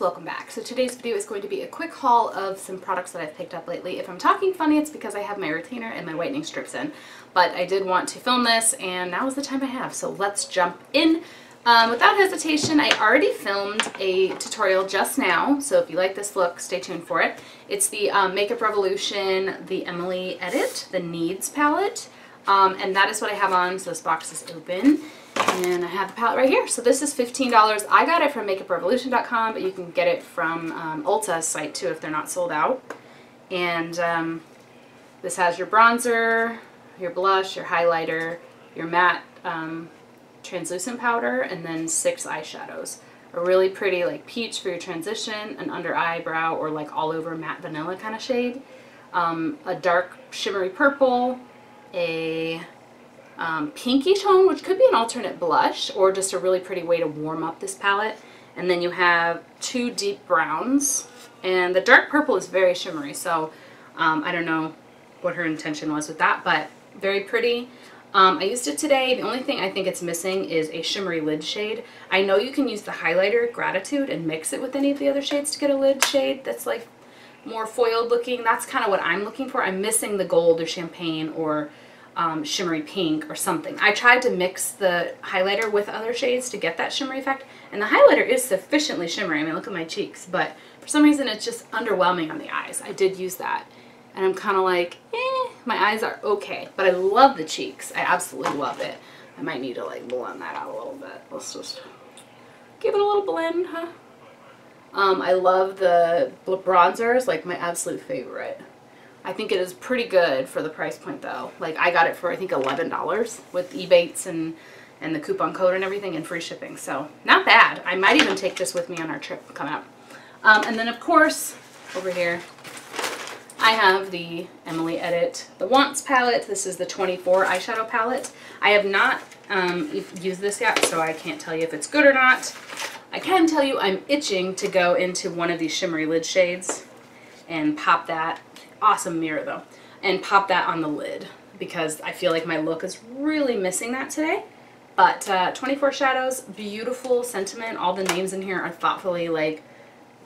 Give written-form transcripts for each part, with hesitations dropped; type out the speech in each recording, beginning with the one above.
welcome back. So today's video is going to be a quick haul of some products that I've picked up lately. If I'm talking funny, it's because I have my retainer and my whitening strips in, but I did want to film this and now is the time I have, so let's jump in. Without hesitation, I already filmed a tutorial just now, so if you like this look, stay tuned for it. It's the Makeup Revolution, the Emily Edit, the Needs palette, and that is what I have on, so this box is open. And I have the palette right here. So this is $15. I got it from makeuprevolution.com, but you can get it from Ulta's site too if they're not sold out. And this has your bronzer, your blush, your highlighter, your matte translucent powder, and then 6 eyeshadows. A really pretty like peach for your transition, an under eyebrow or like all over matte vanilla kind of shade, a dark shimmery purple, a pinky tone, which could be an alternate blush or just a really pretty way to warm up this palette. And then you have 2 deep browns, and the dark purple is very shimmery, so I don't know what her intention was with that, but very pretty. I used it today. The only thing I think it's missing is a shimmery lid shade. I know you can use the highlighter Gratitude and mix it with any of the other shades to get a lid shade that's like more foiled looking. That's kind of what I'm looking for. I'm missing the gold or champagne or shimmery pink or something. I tried to mix the highlighter with other shades to get that shimmery effect, and the highlighter is sufficiently shimmery. I mean, look at my cheeks, but for some reason it's just underwhelming on the eyes. I did use that, and I'm kind of like, my eyes are okay, but I love the cheeks. I absolutely love it. I might need to like blend that out a little bit. Let's just give it a little blend, huh? I love the bronzers, like my absolute favorite. I think it is pretty good for the price point though. Like I got it for I think $11 with Ebates and the coupon code and everything and free shipping. So not bad. I might even take this with me on our trip coming up. And then of course over here I have the Emily Edit, the Wants palette. This is the 24 eyeshadow palette. I have not used this yet, so I can't tell you if it's good or not. I can tell you I'm itching to go into one of these shimmery lid shades and pop that. Awesome mirror though, and pop that on the lid because I feel like my look is really missing that today. But 24 shadows, beautiful sentiment. All the names in here are thoughtfully like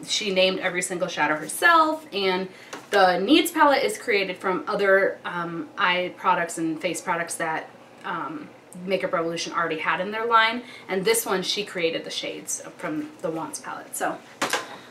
she named every single shadow herself, and the Needs palette is created from other eye products and face products that Makeup Revolution already had in their line, and this one she created the shades from the Wants palette. So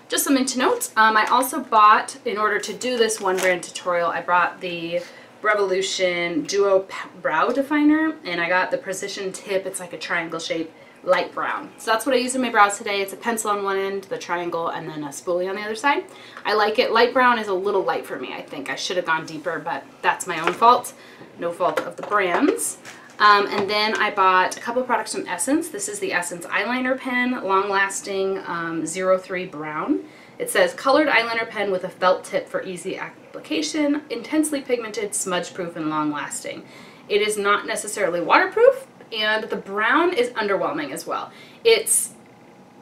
just something to note. I also bought, in order to do this one brand tutorial, I brought the Revolution Duo Brow Definer, and I got the Precision Tip. It's like a triangle shape, light brown. So that's what I used in my brows today. It's a pencil on one end, the triangle, and then a spoolie on the other side. I like it. Light brown is a little light for me, I think. I should have gone deeper, but that's my own fault. No fault of the brands. And then I bought a couple of products from Essence. This is the Essence eyeliner pen, long-lasting 03 brown. It says colored eyeliner pen with a felt tip for easy application, intensely pigmented, smudge-proof, and long-lasting. It is not necessarily waterproof, and the brown is underwhelming as well. It's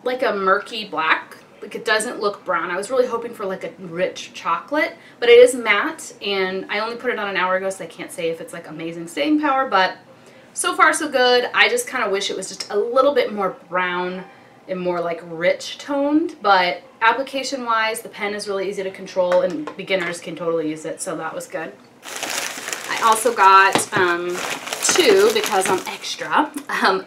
like a murky black. Like it doesn't look brown. I was really hoping for like a rich chocolate, but it is matte, and I only put it on an hour ago, so I can't say if it's like amazing staying power, but so far so good. I just kind of wish it was just a little bit more brown and more like rich toned, but application wise the pen is really easy to control and beginners can totally use it, so that was good. I also got 2 because I'm extra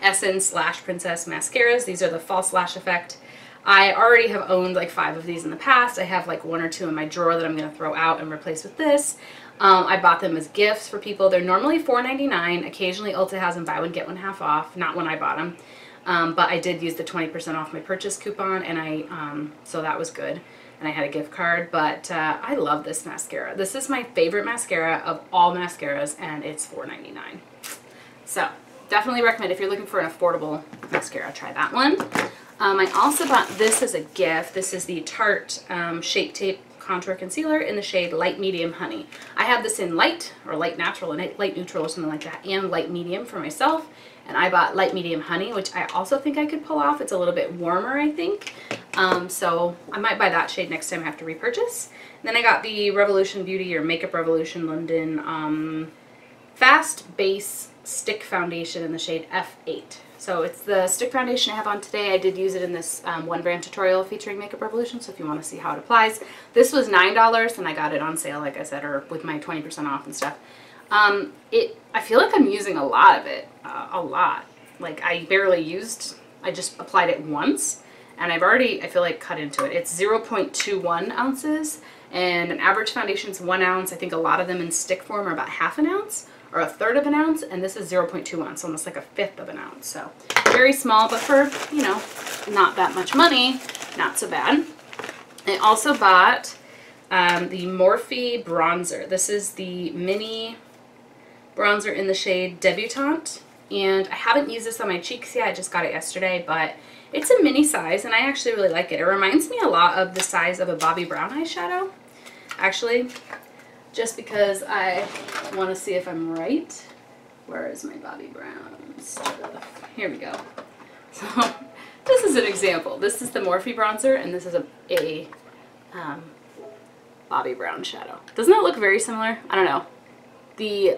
Essence Lash Princess mascaras. These are the false lash effect. I already have owned like 5 of these in the past. I have like 1 or 2 in my drawer that I'm going to throw out and replace with this. I bought them as gifts for people. They're normally $4.99. Occasionally Ulta has them buy one, get one half off. Not when I bought them. But I did use the 20% off my purchase coupon, and so that was good. And I had a gift card, but I love this mascara. This is my favorite mascara of all mascaras, and it's $4.99. So definitely recommend if you're looking for an affordable mascara, try that one. I also bought this as a gift. This is the Tarte Shape Tape Contour Concealer in the shade Light Medium Honey. I have this in light, or light natural, and light neutral or something like that, and light medium for myself. And I bought light medium honey, which I also think I could pull off. It's a little bit warmer, I think. So I might buy that shade next time I have to repurchase. And then I got the Revolution Beauty or Makeup Revolution London Fast Base Stick Foundation in the shade F8. So it's the stick foundation I have on today. I did use it in this one brand tutorial featuring Makeup Revolution, so if you want to see how it applies. This was $9 and I got it on sale, like I said, or with my 20% off and stuff. I feel like I'm using a lot of it, a lot. Like I barely used, I just applied it once and I've already, I feel like, cut into it. It's 0.21 ounces and an average foundation is 1 ounce. I think a lot of them in stick form are about ½ an ounce or 1/3 of an ounce, and this is 0.21, so almost like 1/5 of an ounce. So very small, but for, you know, not that much money, not so bad. I also bought the Morphe bronzer. This is the mini bronzer in the shade Debutante, and I haven't used this on my cheeks yet. I just got it yesterday, but it's a mini size and I actually really like it. It reminds me a lot of the size of a Bobbi Brown eyeshadow, actually, just because I want to see if I'm right. Where is my Bobbi Brown stuff? Here we go. So this is an example. This is the Morphe bronzer and this is a Bobbi Brown shadow. Doesn't that look very similar? I don't know.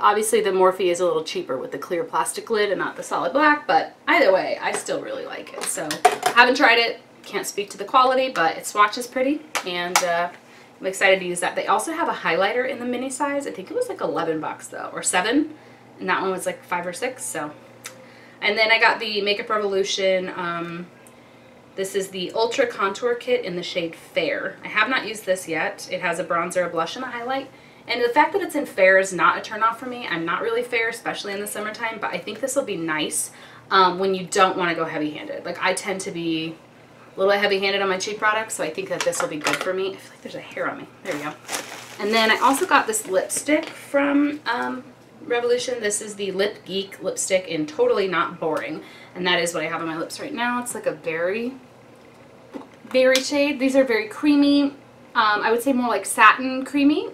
Obviously the Morphe is a little cheaper with the clear plastic lid and not the solid black, but either way, I still really like it. So I haven't tried it, can't speak to the quality, but it swatches pretty, and I'm excited to use that. They also have a highlighter in the mini size. I think it was like $11 though, or $7, and that one was like $5 or $6. So, and then I got the Makeup Revolution. This is the Ultra Contour Kit in the shade Fair. I have not used this yet. It has a bronzer, a blush, and a highlight. And the fact that it's in fair is not a turn off for me. I'm not really fair, especially in the summertime, but I think this will be nice when you don't want to go heavy-handed. Like I tend to be a little bit heavy-handed on my cheap products, so I think that this will be good for me. I feel like there's a hair on me. There we go. And then I also got this lipstick from Revolution. This is the Lip Geek lipstick in Totally Not Boring, and that is what I have on my lips right now. It's like a berry shade. These are very creamy. I would say more like satin cream,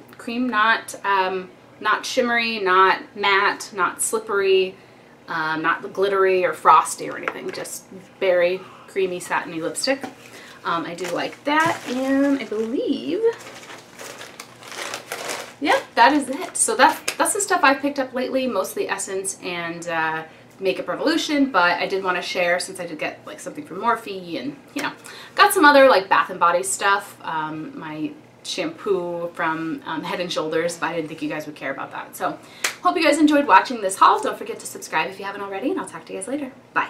not shimmery, not matte, not slippery, not glittery or frosty or anything, just very creamy satiny lipstick. I do like that, and I believe, yeah, that is it. So that's the stuff I've picked up lately, mostly Essence and Makeup Revolution, but I did want to share since I did get like something from Morphe, and you know, got some other like Bath and Body stuff, my shampoo from Head and Shoulders, but I didn't think you guys would care about that. So hope you guys enjoyed watching this haul. Don't forget to subscribe if you haven't already, and I'll talk to you guys later. Bye.